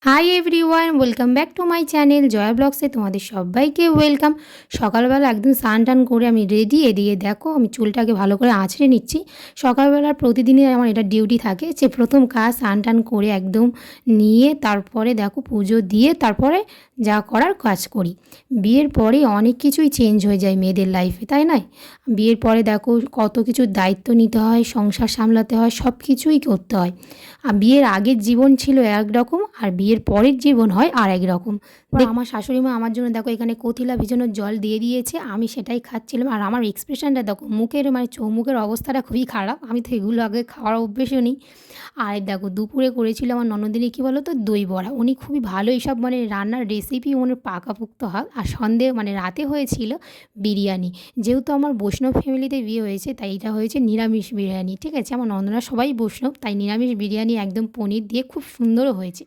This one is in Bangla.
High everyone, welcome back to my channel Jaya ব্লগসে তোমাদের সবাইকে ওয়েলকাম। সকালবেলা একদম স্নান টান করে আমি রেডি। এদিকে দেখো আমি চুলটাকে ভালো করে আঁচড়ে নিচ্ছি। সকালবেলার প্রতিদিনই আমার এটা ডিউটি থাকে যে প্রথম কাজ স্নান টান করে একদম নিয়ে তারপরে দেখো পুজো দিয়ে তারপরে যা করার কাজ করি। বিয়ের পরে অনেক কিছুই চেঞ্জ হয়ে যায় মেয়েদের লাইফে, তাই নয়? বিয়ের পরে দেখো কত কিছু দায়িত্ব নিতে হয়, সংসার সামলাতে হয়, সব কিছুই করতে হয়। আর বিয়ের আগের জীবন ছিল একরকম আর বিয়ের পরের জীবন হয় আর এক রকম। আমার শাশুড়ি মা আমার জন্য দেখো এখানে কতিলা ভিজানোর জল দিয়ে দিয়েছে, আমি সেটাই খাচ্ছিলাম। আর আমার এক্সপ্রেশনটা দেখো, মুখের মানে চৌমুখের অবস্থাটা খুবই খারাপ, আমি তো এগুলো আগে খাওয়ার অভ্যেসও নেই। আর দেখো দুপুরে করেছিল আমার ননদিনী কী বলো তো, দই বড়া। উনি খুবই ভালো এইসব মানে রান্নার রেসিপি ওনার পাকাপোক্ত হয়। আর সন্ধে মানে রাতে হয়েছিল বিরিয়ানি। যেহেতু আমার বৈষ্ণব ফ্যামিলিতে বিয়ে হয়েছে তাই এটা হয়েছে নিরামিষ বিরিয়ানি, ঠিক আছে? আমার নন্দরা সবাই বৈষ্ণব, তাই নিরামিষ বিরিয়ানি একদম পনির দিয়ে খুব সুন্দরও হয়েছে।